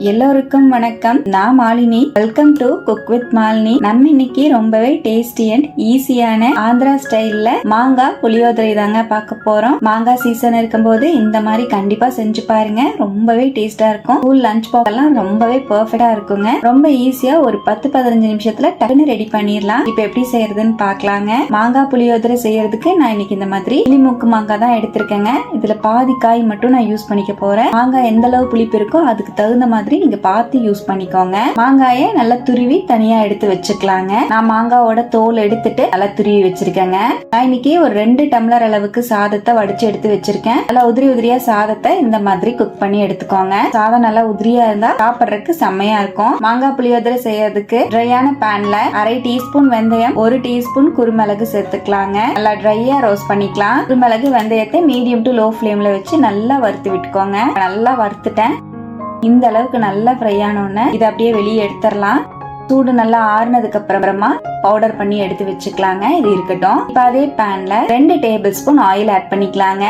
எல்லோருக்கும் வணக்கம். நான் Malini. Welcome to cook with Malini. நம்ம இன்னைக்கு ரொம்பவே டேஸ்டி அண்ட் ஈஸியான ஆந்திரா ஸ்டைல்ல மாங்காய் புளியோதரை தாங்க பார்க்க போறோம். மாங்காய் சீசன் இருக்கும்போது இந்த மாதிரி கண்டிப்பா செஞ்சு பாருங்க. ரொம்பவே டேஸ்டா இருக்கும். ஸ்கூல் லஞ்ச் பாக்ஸ் எல்லாம் ரொம்பவே பெர்ஃபெக்ட்டா இருக்குங்க. ரொம்ப ஈஸியா ஒரு 10-15 நிமிஷத்துல டக்குன்னு ரெடி பண்ணிடலாம். இப்ப எப்படி செய்யறதுன்னு பாக்கலாங்க. மாங்காய் புளியோதரை செய்யறதுக்கு நான் இன்னைக்கு இந்த மாதிரி கிளிமூக்கு மாங்காய் தான் எடுத்திருக்கேங்க. இதுல பாதி காய் மட்டும் நான் யூஸ் பண்ணிக்க போறேன். மாங்காய் எந்த அளவு புளிப்பு இருக்கோ அதுக்கு தகுந்த மாதிரி நீங்க பார்த்து யூஸ் பண்ணிக்கோங்க. மாங்காயை நல்லா துருவி தனியா எடுத்து வச்சுக்கலாங்க. நான் மாங்காவோட தோல் எடுத்துட்டு நல்லா துருவி வச்சிருக்கேங்க. நான் இன்னைக்கு ஒரு 2 டம்ளர் அளவுக்கு சாதத்தை வடிச்சு எடுத்து வச்சிருக்கேன். நல்லா உதிரியா சாதத்தை இந்த மாதிரி குக் பண்ணி எடுத்துக்கோங்க. சாதம் நல்லா உதிரியா இருந்தா சாப்பிட்றதுக்கு செம்மையா இருக்கும். மாங்காய் புளியோதரை செய்யறதுக்கு ட்ரையான பேன்ல 1/2 டீஸ்பூன் வெந்தயம், 1 டீஸ்பூன் குருமிளகு சேர்த்துக்கலாங்க. நல்லா ட்ரையா ரோஸ்ட் பண்ணிக்கலாம். குருமிளகு வெந்தயத்தை மீடியம் டு லோ ஃபிளேம்ல வச்சு நல்லா வறுத்து விட்டுக்கோங்க. நல்லா வறுத்துட்டேன். இந்த அளவுக்கு நல்லா ஃப்ரை ஆனோன்னு இதை அப்படியே வெளியே எடுத்துடலாம். சூடு நல்லா ஆறுனதுக்கு அப்புறமா பவுடர் பண்ணி எடுத்து வச்சுக்கலாங்க. இது இருக்கட்டும். இப்ப அதே பேன்ல 2 டேபிள் ஸ்பூன் ஆயில் ஆட் பண்ணிக்கலாங்க.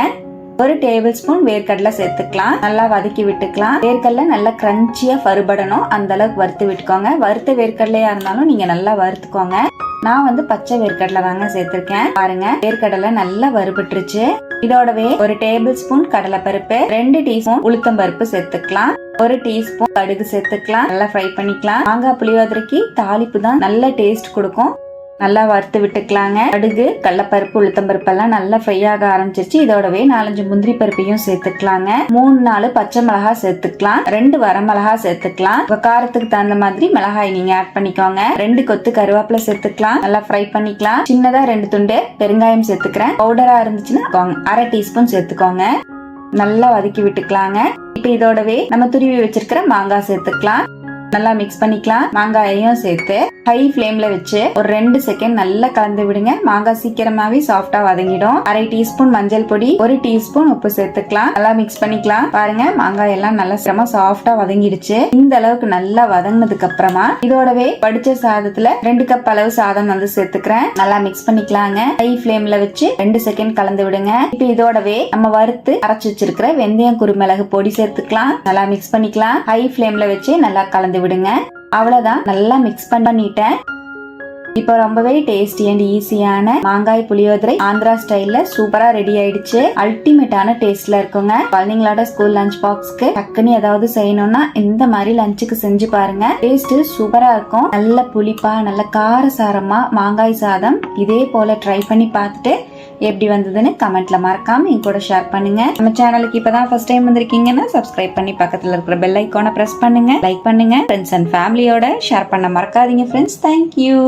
1 டேபிள் ஸ்பூன் வேர்க்கடலை சேர்த்துக்கலாம். நல்லா வதக்கி விட்டுக்கலாம். வேர்க்கடலை நல்லா கிரன்ச்சியா பருபடணும். அந்த அளவுக்கு வறுத்து விட்டுக்கோங்க. வறுத்த வேர்க்கடலையா இருந்தாலும் நீங்க நல்லா வறுத்துக்கோங்க. நான் பச்சை வேர்க்கடலை தாங்க சேர்த்திருக்கேன். பாருங்க, வேர்க்கடலை நல்லா வறுபட்டுருச்சு. இதோடவே 1 டேபிள் ஸ்பூன் கடலை பருப்பு, 2 டீஸ்பூன் உளுத்தம் பருப்பு சேர்த்துக்கலாம். 1 டீஸ்பூன் கடுகு சேர்த்துக்கலாம். நல்லா ஃப்ரை பண்ணிக்கலாம். மாங்காய் புளியோதரைக்கு தாளிப்பு தான் நல்ல டேஸ்ட் கொடுக்கும். நல்லா வறுத்து விட்டுக்கலாங்க. கடுகு, கடலைப்பருப்பு, உளுத்தம் பருப்பு எல்லாம் நல்லா ஃப்ரை ஆக ஆரம்பிச்சிருச்சு. இதோடவே 4-5 முந்திரி பருப்பையும் சேர்த்துக்கலாங்க. 3-4 பச்சை மிளகாய் சேர்த்துக்கலாம். 2 வரமிளகாய் சேர்த்துக்கலாம். காரத்துக்கு தகுந்த மாதிரி மிளகாய் நீங்க ஆட் பண்ணிக்கோங்க. 2 கொத்து கருவேப்பிலை சேர்த்துக்கலாம். நல்லா ஃப்ரை பண்ணிக்கலாம். சின்னதா 2 துண்டு பெருங்காயம் சேர்த்துக்கிறேன். பவுடரா இருந்துச்சுன்னா 1/2 டீஸ்பூன் சேர்த்துக்கோங்க. நல்லா வதக்கி விட்டுக்கலாங்க. இப்ப இதோடவே நம்ம துருவி வச்சிருக்கிற மாங்காய் சேர்த்துக்கலாம். நல்லா மிக்ஸ் பண்ணிக்கலாம். மாங்காயையும் சேர்த்து ஹை ஃபிளேம்ல வச்சு ஒரு 2 செகண்ட் நல்லா கலந்து விடுங்க. மாங்காய் சீக்கிரமாவே சாஃப்டா வதங்கிடும். 1/2 டீஸ்பூன் மஞ்சள் பொடி, 1 டீஸ்பூன் உப்பு சேர்த்துக்கலாம். நல்லா மிக்ஸ் பண்ணிக்கலாம். பாருங்க, மாங்காய் எல்லாம் நல்லா சாஃப்டா வதங்கிடுச்சு. இந்த அளவுக்கு நல்லா வதங்கினதுக்கு அப்புறமா இதோடவே வடிச்ச சாதத்துல 2 கப் அளவு சாதம் சேர்த்துக்கிறேன். நல்லா மிக்ஸ் பண்ணிக்கலாங்க. ஹை ஃபிளேம்ல வச்சு 2 செகண்ட் கலந்து விடுங்க. இப்ப இதோடவே நம்ம வறுத்து அரைச்சு வச்சிருக்கிற வெந்தயம் குருமிளகு பொடி சேர்த்துக்கலாம். நல்லா மிக்ஸ் பண்ணிக்கலாம். ஹை ஃபிளேம்ல வச்சு நல்லா கலந்து விடுங்க. அவ்வளவுதான், நல்லா மிக்ஸ் பண்ணிட்டேன். இப்போ ரொம்பவே டேஸ்டி அண்ட் ஈஸியான மாங்காய் புளியோதரை ஆந்திரா ஸ்டைல்ல சூப்பரா ரெடி ஆயிடுச்சு. அல்டிமேட்டான டேஸ்ட்ல இருக்குங்க. குழந்தைங்களோட ஸ்கூல் லஞ்ச் பாக்ஸ்க்கு டக்குன்னு ஏதாவது செய்யணும்னா இந்த மாதிரி லஞ்சுக்கு செஞ்சு பாருங்க. டேஸ்ட் சூப்பரா இருக்கும். நல்ல புளிப்பா, நல்ல காரசாரமா மாங்காய் சாதம் இதே போல ட்ரை பண்ணி பார்த்துட்டு எப்படி வந்ததுன்னு கமெண்ட்ல மறக்காம என் கூட ஷேர் பண்ணுங்க. நம்ம சேனலுக்கு இப்பதான் ஃபர்ஸ்ட் டைம் வந்திருக்கீங்கன்னா சப்ஸ்கிரைப் பண்ணி பக்கத்துல இருக்கிற பெல் ஐகானை பிரஸ் பண்ணுங்க. லைக் பண்ணுங்க. ஃப்ரெண்ட்ஸ் அண்ட் ஃபேமிலியோட ஷேர் பண்ண மறக்காதீங்க ஃப்ரெண்ட்ஸ். தேங்க்யூ.